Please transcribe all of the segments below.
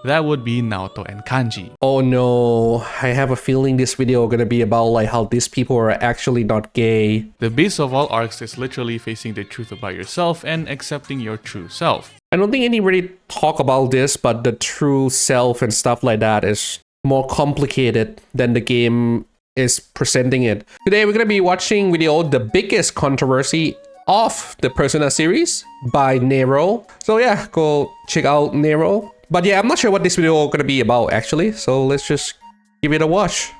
That would be Naoto and Kanji. Oh no, I have a feeling this video gonna be about like how these people are actually not gay. The base of all arcs is literally facing the truth about yourself and accepting your true self. I don't think anybody talk about this, but the true self and stuff like that is more complicated than the game is presenting it. Today we're gonna be watching video The Biggest Controversy of the Persona series by Nero. So yeah, go check out Nero. But yeah, I'm not sure what this video is gonna be about actually, so let's just give it a watch.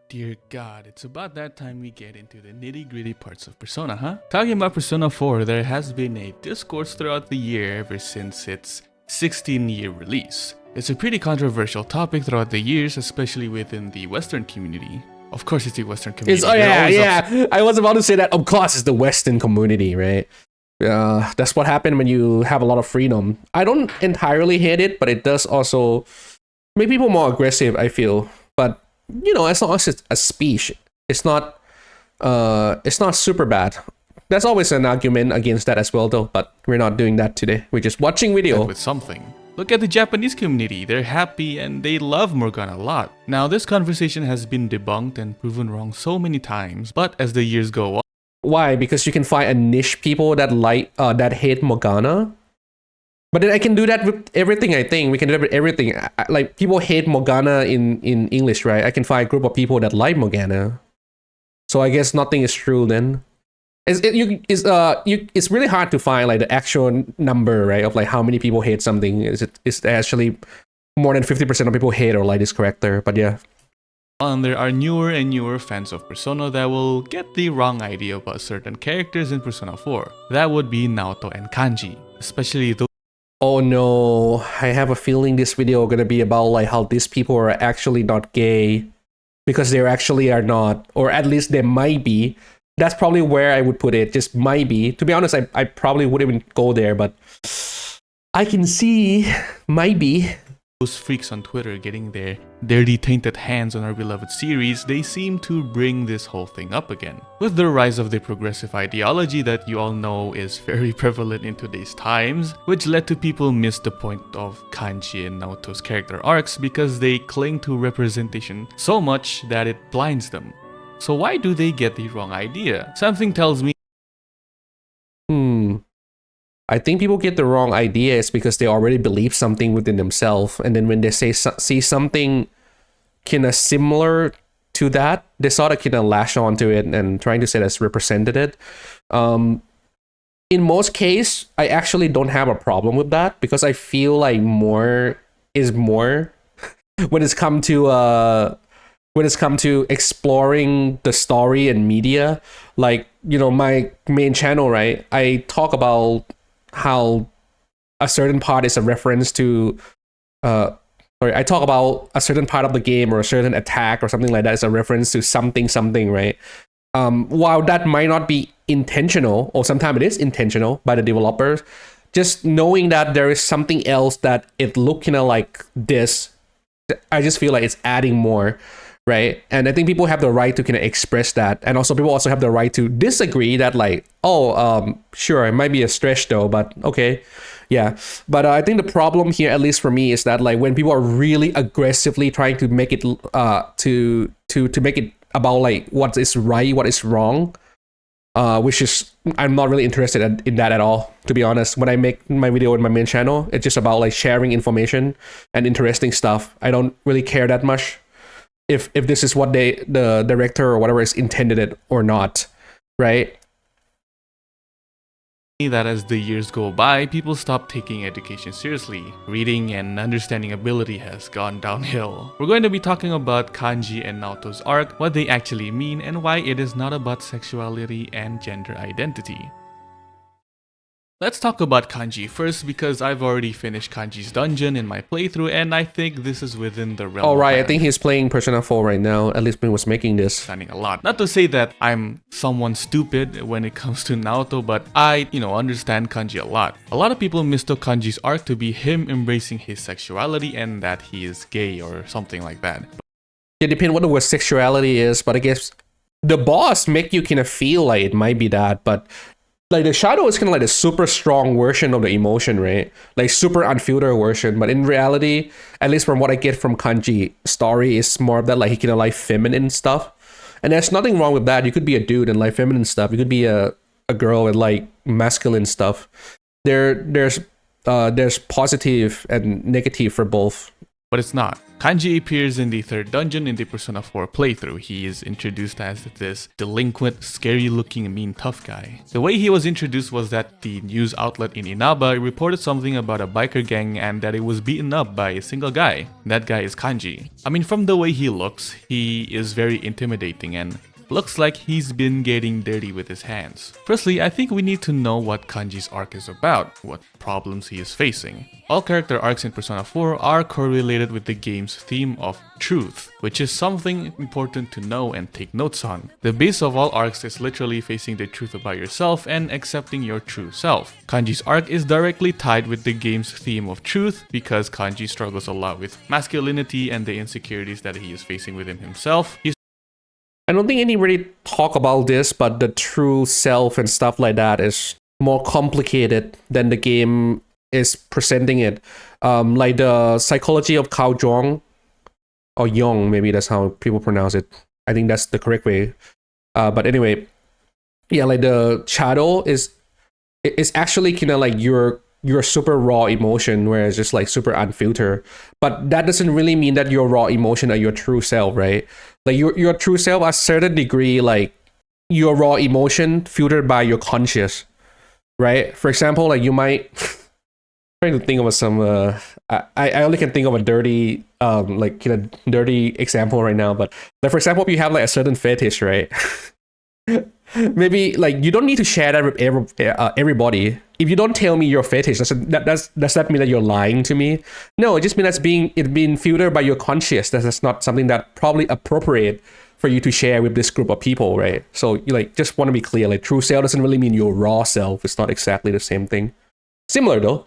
Dear God, it's about that time we get into the nitty-gritty parts of Persona, huh? Talking about Persona 4, there has been a discourse throughout the year ever since its 16-year release. It's a pretty controversial topic throughout the years, especially within the Western community. Of course, it's the Western community. I was about to say that. Of course, it's the Western community, right? That's what happened when you have a lot of freedom. I don't entirely hate it, but it does also make people more aggressive, I feel. But you know, as long as it's a speech, it's not super bad. There's always an argument against that as well, though. But we're not doing that today. We're just watching video. With something. Look at the Japanese community, they're happy and they love Morgana a lot. Now this conversation has been debunked and proven wrong so many times, but as the years go on... Why? Because you can find a niche people that that hate Morgana? But then I can do that with everything, I think. We can do that with everything. Like, people hate Morgana in English, right? I can find a group of people that like Morgana. So I guess nothing is true then. It's really hard to find like the actual number, right, of like how many people hate something. Is actually more than 50% of people hate or like this character, but yeah. There are newer and newer fans of Persona that will get the wrong idea about certain characters in Persona 4. That would be Naoto and Kanji, especially those. Oh no, I have a feeling this video is gonna be about like how these people are actually not gay, because they actually are not, or at least they might be. That's probably where I would put it, just might be. To be honest, I probably wouldn't even go there, but I can see, might be. Those freaks on Twitter getting their dirty tainted hands on our beloved series, they seem to bring this whole thing up again. With the rise of the progressive ideology that you all know is very prevalent in today's times, which led to people miss the point of Kanji and Naoto's character arcs because they cling to representation so much that it blinds them. So why do they get the wrong idea? Something tells me... I think people get the wrong ideas because they already believe something within themselves, and then when they see something kind of similar to that, they sort of kind of lash onto it and trying to say that's represented. In most cases, I actually don't have a problem with that because I feel like more is more when it's come to exploring the story and media. Like, you know, my main channel, right? I talk about how a certain part is a reference to I talk about a certain part of the game or a certain attack or something like that is a reference to something, right? While that might not be intentional, or sometimes it is intentional by the developers, just knowing that there is something else that it look kind of like this, I just feel like it's adding more, right? And I think people have the right to kind of express that, and also people also have the right to disagree that, like, sure, it might be a stretch though, but okay, yeah. But I think the problem here, at least for me, is that like when people are really aggressively trying to make it to make it about like what is right, what is wrong, which is, I'm not really interested in that at all, to be honest. When I make my video in my main channel, it's just about like sharing information and interesting stuff. I don't really care that much if this is what the director or whatever is intended it or not, right? That as the years go by, people stop taking education seriously. Reading and understanding ability has gone downhill. We're going to be talking about Kanji and Naoto's arc, what they actually mean, and why it is not about sexuality and gender identity. Let's talk about Kanji first, because I've already finished Kanji's dungeon in my playthrough, and I think this is within the realm. Alright, I think he's playing Persona 4 right now, at least when he was making this. Standing a lot. Not to say that I'm someone stupid when it comes to Naoto, but I, understand Kanji a lot. A lot of people mistook Kanji's arc to be him embracing his sexuality and that he is gay or something like that. It depends what the word sexuality is, but I guess the boss make you kind of feel like it might be that, but like the shadow is kind of like a super strong version of the emotion, right? Like super unfiltered version. But in reality, at least from what I get from Kanji, story is more of that like he can like feminine stuff. And there's nothing wrong with that. You could be a dude and like feminine stuff. You could be a girl and like masculine stuff. There's positive and negative for both. But it's not. Kanji appears in the third dungeon in the Persona 4 playthrough. He is introduced as this delinquent, scary-looking, mean tough guy. The way he was introduced was that the news outlet in Inaba reported something about a biker gang and that it was beaten up by a single guy. That guy is Kanji. I mean, from the way he looks, he is very intimidating and looks like he's been getting dirty with his hands. Firstly, I think we need to know what Kanji's arc is about, what problems he is facing. All character arcs in Persona 4 are correlated with the game's theme of truth, which is something important to know and take notes on. The base of all arcs is literally facing the truth about yourself and accepting your true self. Kanji's arc is directly tied with the game's theme of truth because Kanji struggles a lot with masculinity and the insecurities that he is facing within himself. I don't think anybody talk about this, but the true self and stuff like that is more complicated than the game is presenting it. Like the psychology of Cao Zhuang, or Yong, maybe that's how people pronounce it. I think that's the correct way. But anyway, yeah, like the shadow is actually kind of like your super raw emotion, where it's just like super unfiltered. But that doesn't really mean that your raw emotion are your true self, right? Like your true self, at a certain degree, like your raw emotion filtered by your conscious, right? For example, like you might trying to think of some. I only can think of a dirty, dirty example right now. But like for example, if you have like a certain fetish, right? Maybe like you don't need to share that with everybody. If you don't tell me your fetish, does that mean that you're lying to me? No, it just means it's being filtered by your conscious. That's not something that probably appropriate for you to share with this group of people, right? So you like just want to be clear. Like true self doesn't really mean your raw self. It's not exactly the same thing. Similar though.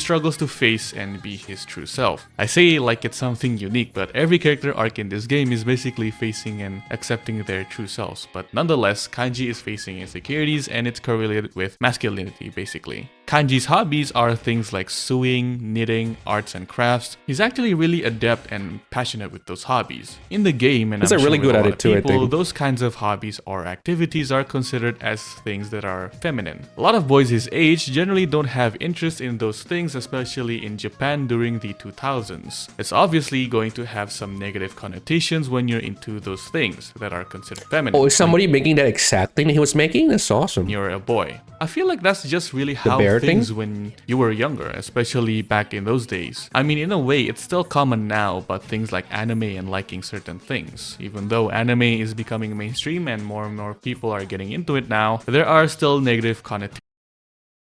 Struggles to face and be his true self. I say like it's something unique, but every character arc in this game is basically facing and accepting their true selves. But nonetheless, Kanji is facing insecurities and it's correlated with masculinity basically. Kanji's hobbies are things like sewing, knitting, arts and crafts. He's actually really adept and passionate with those hobbies. In the game, and I'm really good at it too, I think. Those kinds of hobbies or activities are considered as things that are feminine. A lot of boys his age generally don't have interest in those things, especially in Japan during the 2000s. It's obviously going to have some negative connotations when you're into those things that are considered feminine. Oh, is somebody making that exact thing that he was making? That's awesome. You're a boy. I feel like that's just really how things when you were younger, especially back in those days. I mean, in a way, it's still common now, but things like anime and liking certain things. Even though anime is becoming mainstream and more people are getting into it now, there are still negative connotations.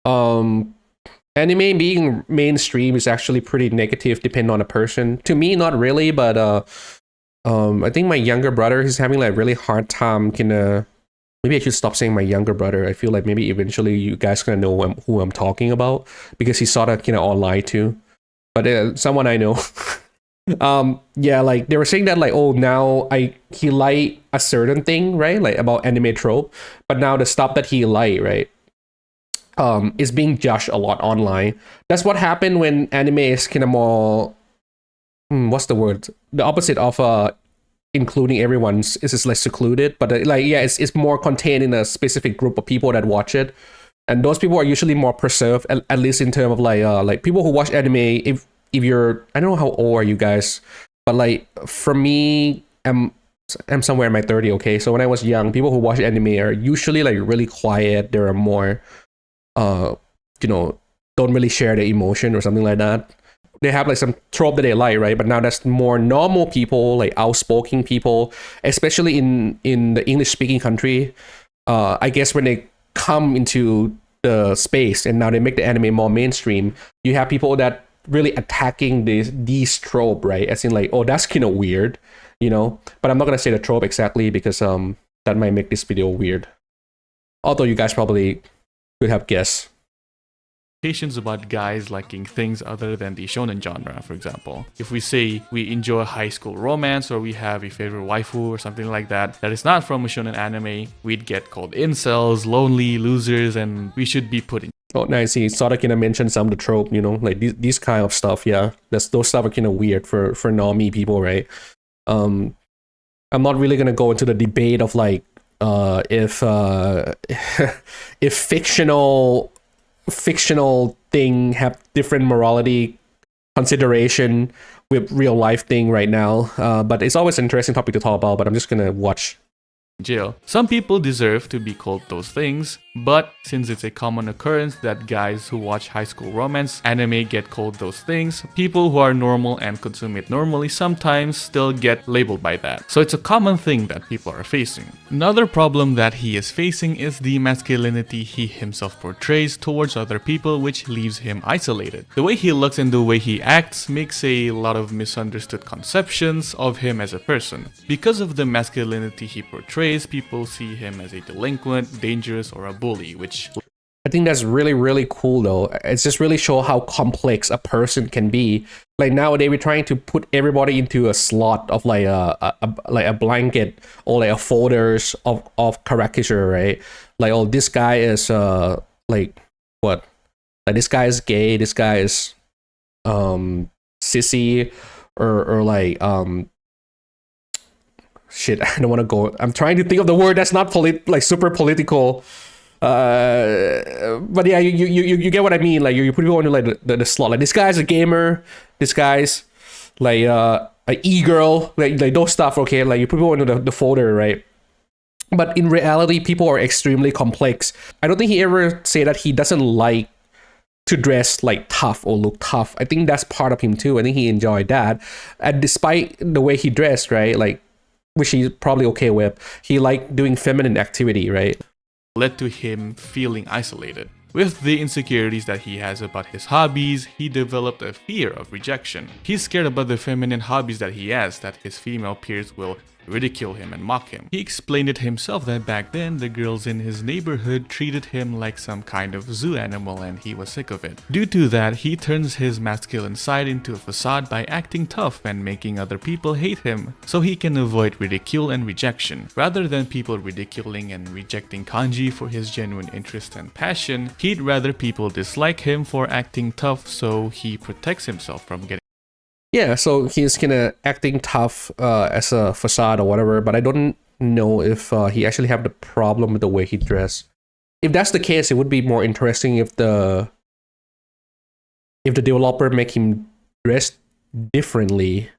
Anime being mainstream is actually pretty negative depending on a person. To me, not really, but I think my younger brother is having like a really hard time maybe I should stop saying my younger brother. I feel like maybe eventually you guys gonna know who I'm talking about because he saw that online too. But someone I know, yeah, like they were saying that like, oh, now he like a certain thing, right? Like about anime trope, but now the stuff that he like, right, is being judged a lot online. That's what happened when anime is kind of more, what's the word? The opposite of including everyone's is just like secluded, but it's more contained in a specific group of people that watch it, and those people are usually more preserved, at least in terms of like people who watch anime. If you're, I don't know how old are you guys, but like for me, I'm somewhere in my 30s. Okay, so when I was young, people who watch anime are usually like really quiet. There are more, don't really share their emotion or something like that. They have like some trope that they like, right? But now that's more normal people, like outspoken people, especially in the English-speaking country. I guess when they come into the space and now they make the anime more mainstream, you have people that really attacking these trope, right? As in like, oh, that's kind of weird, But I'm not gonna say the trope exactly because that might make this video weird. Although you guys probably could have guessed. about guys liking things other than the shonen genre, for example. If we say we enjoy high school romance or we have a favorite waifu or something like that that is not from a shonen anime, we'd get called incels, lonely, losers, and we should be put in. Oh, nice. See, Sodakina mentioned some of the trope, you know, like these kind of stuff. Yeah, those stuff are kind of weird for normie people, right? I'm not really gonna go into the debate of like if if fictional thing have different morality consideration with real life thing right now. But it's always an interesting topic to talk about. But I'm just gonna watch. Jail. Some people deserve to be called those things, but since it's a common occurrence that guys who watch high school romance anime get called those things, people who are normal and consume it normally sometimes still get labeled by that. So it's a common thing that people are facing. Another problem that he is facing is the masculinity he himself portrays towards other people, which leaves him isolated. The way he looks and the way he acts makes a lot of misunderstood conceptions of him as a person. Because of the masculinity he portrays, people see him as a delinquent, dangerous, or a bully, which I think that's really, really cool though. It's just really show how complex a person can be. Like nowadays we're trying to put everybody into a slot of like a blanket or like a folders of caricature, right? Like, oh, this guy is like what? Like this guy is gay, this guy is sissy, or like shit, I don't want to go. I'm trying to think of the word that's not like super political. But yeah, you get what I mean. Like you put people into like the slot. Like this guy's a gamer. This guy's like a e-girl. Like those stuff. Okay, like you put people into the folder, right? But in reality, people are extremely complex. I don't think he ever say that he doesn't like to dress like tough or look tough. I think that's part of him too. I think he enjoyed that. And despite the way he dressed, right? Like, which he's probably okay with, he liked doing feminine activity, right? Led to him feeling isolated. With the insecurities that he has about his hobbies, he developed a fear of rejection. He's scared about the feminine hobbies that he has, that his female peers will ridicule him and mock him. He explained it himself that back then, the girls in his neighborhood treated him like some kind of zoo animal and he was sick of it. Due to that, he turns his masculine side into a facade by acting tough and making other people hate him, so he can avoid ridicule and rejection. Rather than people ridiculing and rejecting Kanji for his genuine interest and passion, he'd rather people dislike him for acting tough, so he protects himself from getting. Yeah, so he's kind of acting tough as a facade or whatever, but I don't know if he actually have the problem with the way he dressed. If that's the case, it would be more interesting if the developer make him dress differently.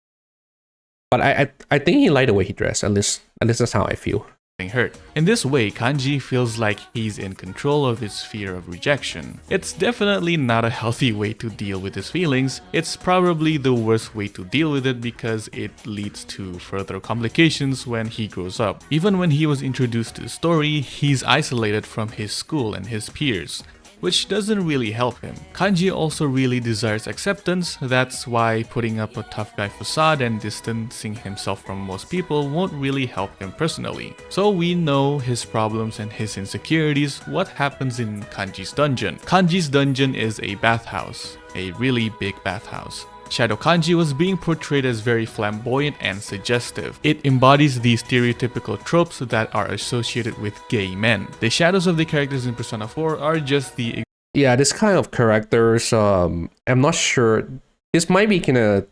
But I think he liked the way he dressed. At least that's how I feel. Hurt. In this way, Kanji feels like he's in control of his fear of rejection. It's definitely not a healthy way to deal with his feelings. It's probably the worst way to deal with it because it leads to further complications when he grows up. Even when he was introduced to the story, he's isolated from his school and his peers, which doesn't really help him. Kanji also really desires acceptance. That's why putting up a tough guy facade and distancing himself from most people won't really help him personally. So we know his problems and his insecurities. What happens in Kanji's dungeon? Kanji's dungeon is a bathhouse, a really big bathhouse. Shadow Kanji was being portrayed as very flamboyant and suggestive. It embodies the stereotypical tropes that are associated with gay men. The shadows of the characters in Persona 4 are just the... Yeah, this kind of characters, I'm not sure. This might be kind of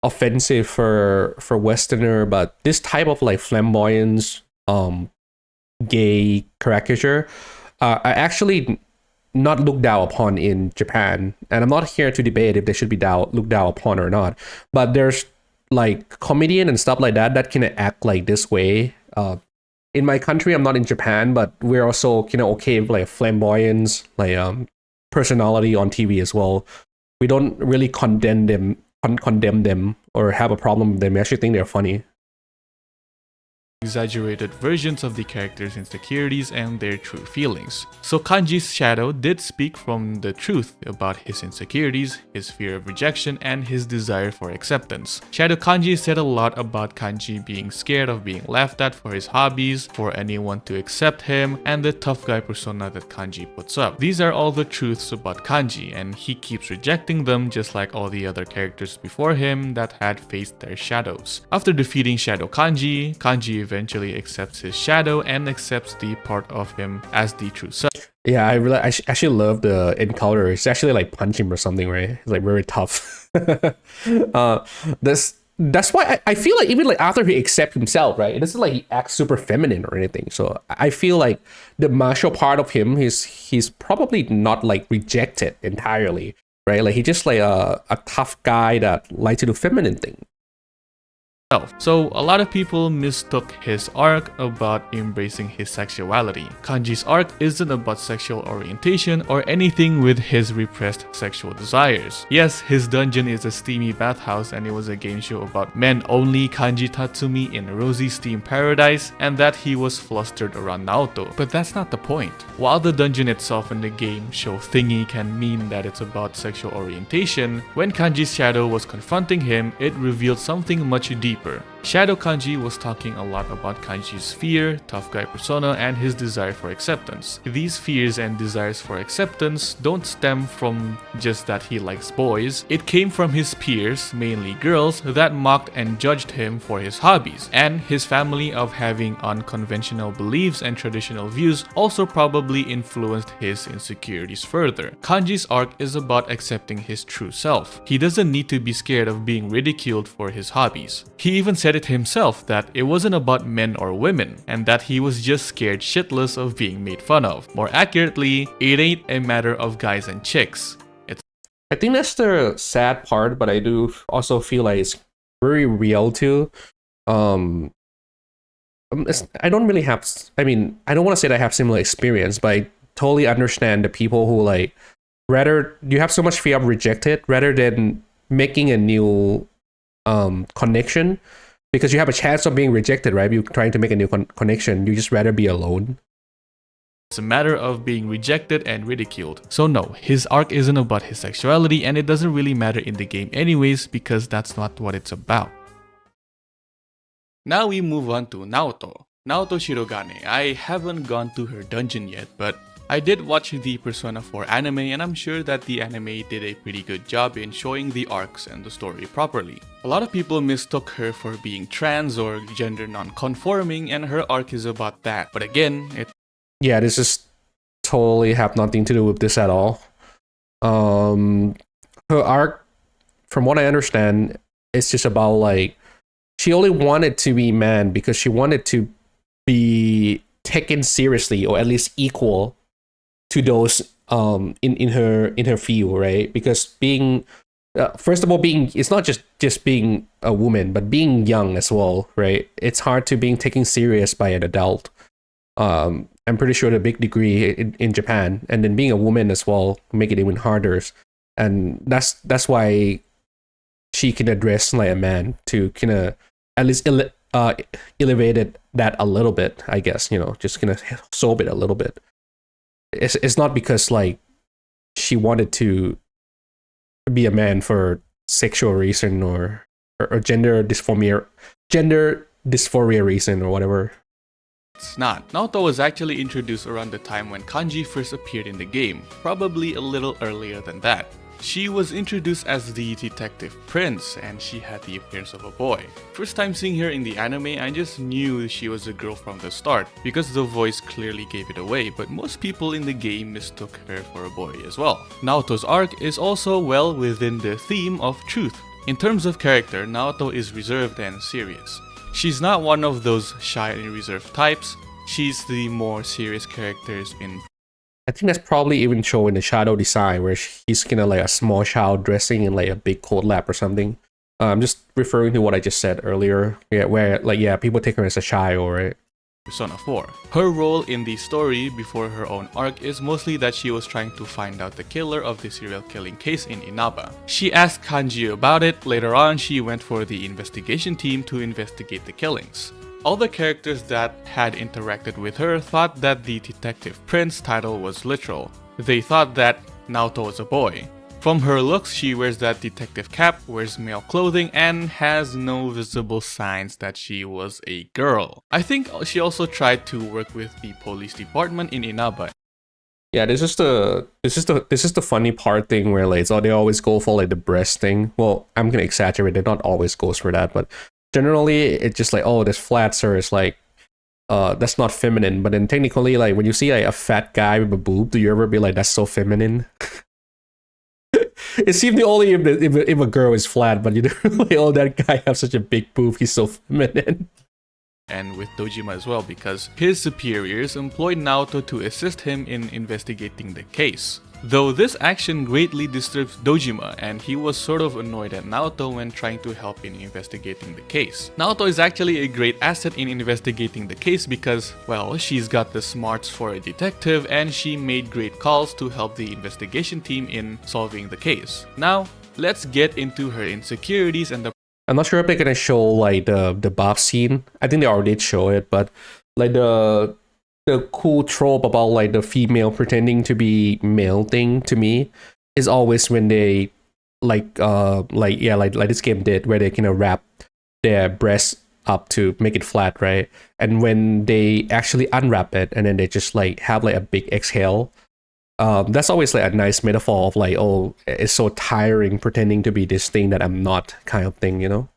offensive for Westerner, but this type of like flamboyance, gay caricature, I actually not looked down upon in Japan, and I'm not here to debate if they should be looked down upon or not, but there's like comedian and stuff like that can act like this way. In my country, I'm not in Japan, but we're also okay with like flamboyance, like personality on TV as well. We don't really condemn them or have a problem with them. We actually think they're funny. exaggerated versions of the character's insecurities and their true feelings. So Kanji's shadow did speak from the truth about his insecurities, his fear of rejection, and his desire for acceptance. Shadow Kanji said a lot about Kanji being scared of being laughed at for his hobbies, for anyone to accept him, and the tough guy persona that Kanji puts up. These are all the truths about Kanji, and he keeps rejecting them just like all the other characters before him that had faced their shadows. After defeating Shadow Kanji, Kanji eventually accepts his shadow and accepts the part of him as the true self. Yeah, I actually love the encounter. It's actually like punch him or something, right? It's like very tough. That's why I feel like even like after he accepts himself, right? It isn't like he acts super feminine or anything. So I feel like the martial part of him, he's probably not like rejected entirely, right? Like he's just like a tough guy that likes to do feminine things. So a lot of people mistook his arc about embracing his sexuality. Kanji's arc isn't about sexual orientation or anything with his repressed sexual desires. Yes, his dungeon is a steamy bathhouse and it was a game show about men only Kanji Tatsumi in a rosy steam paradise and that he was flustered around Naoto. But that's not the point. While the dungeon itself and the game show thingy can mean that it's about sexual orientation, when Kanji's shadow was confronting him, it revealed something much deeper. Shadow Kanji was talking a lot about Kanji's fear, tough guy persona, and his desire for acceptance. These fears and desires for acceptance don't stem from just that he likes boys. It came from his peers, mainly girls, that mocked and judged him for his hobbies, and his family of having unconventional beliefs and traditional views also probably influenced his insecurities further. Kanji's arc is about accepting his true self. He doesn't need to be scared of being ridiculed for his hobbies. He even said it himself that it wasn't about men or women, and that he was just scared shitless of being made fun of. More accurately, it ain't a matter of guys and chicks. I think that's the sad part, but I do also feel like it's very real too. I don't really have, I mean, I don't want to say that I have similar experience, but I totally understand the people who like, rather, you have so much fear of rejected rather than making a new connection, because you have a chance of being rejected, right? You're trying to make a new connection. You just rather be alone. It's a matter of being rejected and ridiculed. So no, his arc isn't about his sexuality, and it doesn't really matter in the game anyways, because that's not what it's about. Now we move on to Naoto. Naoto Shirogane. I haven't gone to her dungeon yet, but I did watch the Persona 4 anime, and I'm sure that the anime did a pretty good job in showing the arcs and the story properly. A lot of people mistook her for being trans or gender non-conforming, and her arc is about that. But again, yeah, this is totally have nothing to do with this at all. Her arc, from what I understand, it's just about like she only wanted to be man because she wanted to be taken seriously, or at least equal to those in her field, right? Because being first of all, being, it's not just being a woman, but being young as well, right? It's hard to being taken serious by an adult. I'm pretty sure to a big degree in Japan, and then being a woman as well make it even harder. And that's why she can address like a man to kind of at least elevated that a little bit, I guess, you know, just kind of solve it a little bit. It's not because like she wanted to be a man for sexual reason or gender dysphoria reason or whatever. It's not. Naoto was actually introduced around the time when Kanji first appeared in the game, probably a little earlier than that. She was introduced as the detective prince, and she had the appearance of a boy. First time seeing her in the anime, I just knew she was a girl from the start, because the voice clearly gave it away, but most people in the game mistook her for a boy as well. Naoto's arc is also well within the theme of truth. In terms of character, Naoto is reserved and serious. She's not one of those shy and reserved types. She's the more serious characters in. I think that's probably even shown in the shadow design, where he's kind of like a small child dressing in like a big coat lap or something. I'm just referring to what I just said earlier, yeah, where like people take her as a child, right? Persona 4. Her role in the story before her own arc is mostly that she was trying to find out the killer of the serial killing case in Inaba. She asked Kanji about it. Later on, she went for the investigation team to investigate the killings. All the characters that had interacted with her thought that the Detective Prince title was literal. They thought that Naoto was a boy. From her looks, she wears that detective cap, wears male clothing, and has no visible signs that she was a girl. I think she also tried to work with the police department in Inaba. Yeah, this is the funny part thing where like they always go for like the breast thing. Well, I'm gonna exaggerate. It not always goes for that, but generally it's just like, oh, this flat sir is like that's not feminine. But then technically, like when you see like a fat guy with a boob, do you ever be like, that's so feminine? It seems only if a girl is flat, but you know, like, oh, that guy has such a big boob, he's so feminine. And with Dojima as well, because his superiors employed Naoto to assist him in investigating the case. Though this action greatly disturbs Dojima, and he was sort of annoyed at Naoto when trying to help in investigating the case. Naoto is actually a great asset in investigating the case because, well, she's got the smarts for a detective and she made great calls to help the investigation team in solving the case. Now, let's get into her insecurities and the... I'm not sure if they're gonna show like the bath scene. I think they already did show it, but like the cool trope about like the female pretending to be male thing to me is always when they like this game did, where they kind of wrap their breasts up to make it flat, right? And when they actually unwrap it and then they just like have like a big exhale, that's always like a nice metaphor of like, oh, it's so tiring pretending to be this thing that I'm not, kind of thing, you know?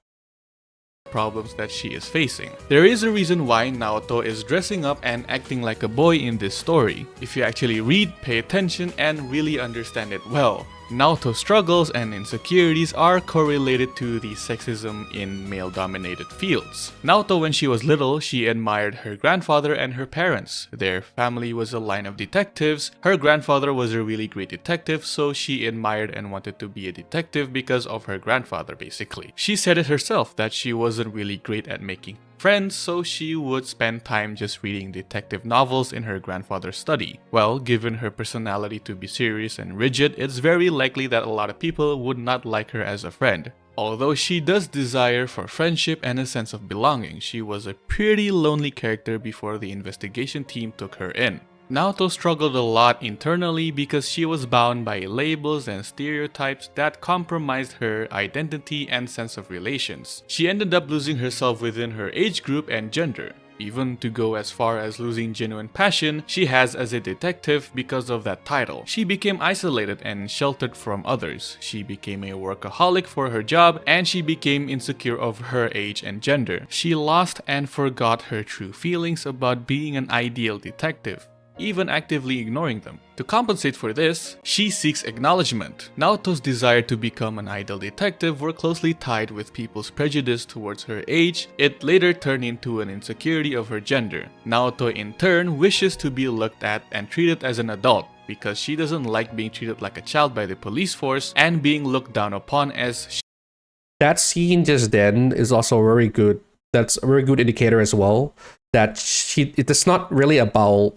Problems that she is facing. There is a reason why Naoto is dressing up and acting like a boy in this story. If you actually read, pay attention, and really understand it well. Naoto's struggles and insecurities are correlated to the sexism in male-dominated fields. Naoto, when she was little, she admired her grandfather and her parents. Their family was a line of detectives. Her grandfather was a really great detective, so she admired and wanted to be a detective because of her grandfather, basically. She said it herself that she wasn't really great at making friends, so she would spend time just reading detective novels in her grandfather's study. Well, given her personality to be serious and rigid, it's very likely that a lot of people would not like her as a friend. Although she does desire for friendship and a sense of belonging, she was a pretty lonely character before the investigation team took her in. Naoto struggled a lot internally because she was bound by labels and stereotypes that compromised her identity and sense of relations. She ended up losing herself within her age group and gender, even to go as far as losing genuine passion she has as a detective because of that title. She became isolated and sheltered from others. She became a workaholic for her job, and she became insecure of her age and gender. She lost and forgot her true feelings about being an ideal detective, even actively ignoring them. To compensate for this, she seeks acknowledgement. Naoto's desire to become an ideal detective were closely tied with people's prejudice towards her age. It later turned into an insecurity of her gender. Naoto in turn wishes to be looked at and treated as an adult because she doesn't like being treated like a child by the police force and being looked down upon as... That scene just then is also very good. That's a very good indicator as well that it's not really about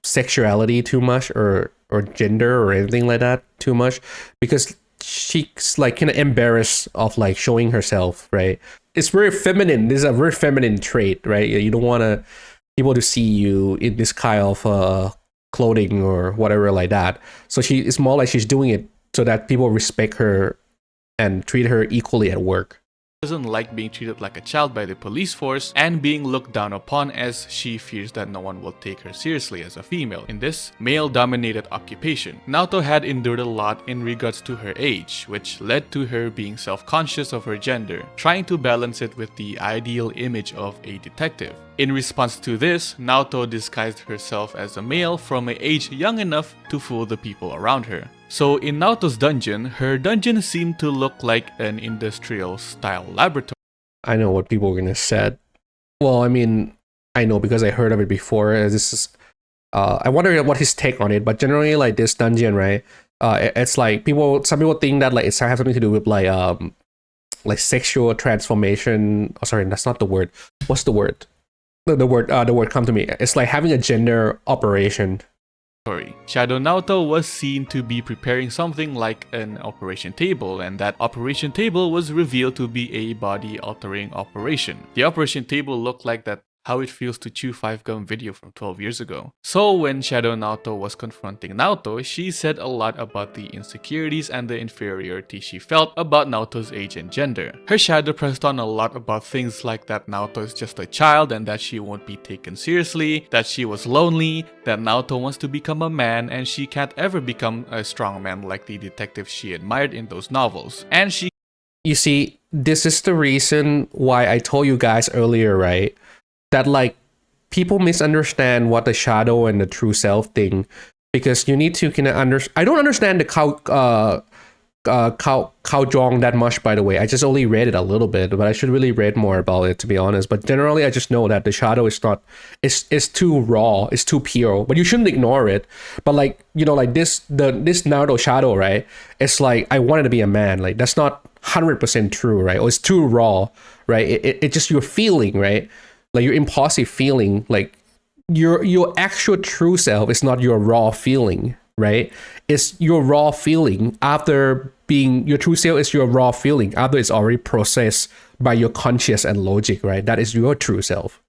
sexuality too much or gender or anything like that too much, because she's like kind of embarrassed of like showing herself, right? It's very feminine. This is a very feminine trait, right? You don't want people to see you in this kind of clothing or whatever like that. So it's more like she's doing it so that people respect her and treat her equally at work. Doesn't like being treated like a child by the police force and being looked down upon, as she fears that no one will take her seriously as a female in this male-dominated occupation. Naoto had endured a lot in regards to her age, which led to her being self-conscious of her gender, trying to balance it with the ideal image of a detective. In response to this, Naoto disguised herself as a male from an age young enough to fool the people around her. So in Naoto's dungeon, her dungeon seemed to look like an industrial-style laboratory. I know what people are gonna say. Well, I mean, I know because I heard of it before. This is, I wonder what his take on it. But generally, like this dungeon, right? It's like some people think that like it has something to do with like sexual transformation. Oh, sorry, that's not the word. What's the word? The word come to me. It's like having a gender operation, Shadow Naoto was seen to be preparing something like an operation table, and that operation table was revealed to be a body-altering operation. The operation table looked like that How It Feels to Chew 5 Gum video from 12 years ago. So when Shadow Naoto was confronting Naoto, she said a lot about the insecurities and the inferiority she felt about Naoto's age and gender. Her shadow pressed on a lot about things like that Naoto is just a child and that she won't be taken seriously, that she was lonely, that Naoto wants to become a man and she can't ever become a strong man like the detectives she admired in those novels. And she... You see, this is the reason why I told you guys earlier, right? That like people misunderstand what the shadow and the true self thing, because you need to kind of understand. I don't understand the Cow Jong that much, by the way. I just only read it a little bit, but I should really read more about it, to be honest. But generally, I just know that the shadow is not, it's too raw, it's too pure. But you shouldn't ignore it. But like, you know, like this Naruto shadow, right? It's like, I wanted to be a man. Like that's not 100% true, right? Or it's too raw, right? It just your feeling, right? Like your impulsive feeling, like your actual true self is not your raw feeling, right? It's your raw feeling after being, your true self is your raw feeling after it's already processed by your conscious and logic, right? That is your true self.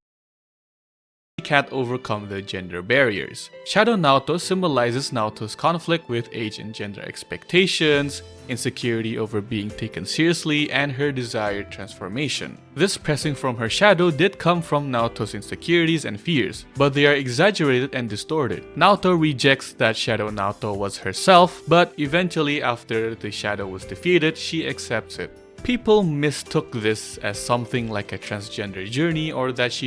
Can't overcome the gender barriers. Shadow Naoto symbolizes Naoto's conflict with age and gender expectations, insecurity over being taken seriously, and her desired transformation. This pressing from her shadow did come from Naoto's insecurities and fears, but they are exaggerated and distorted. Naoto rejects that Shadow Naoto was herself, but eventually after the shadow was defeated, she accepts it. People mistook this as something like a transgender journey or that she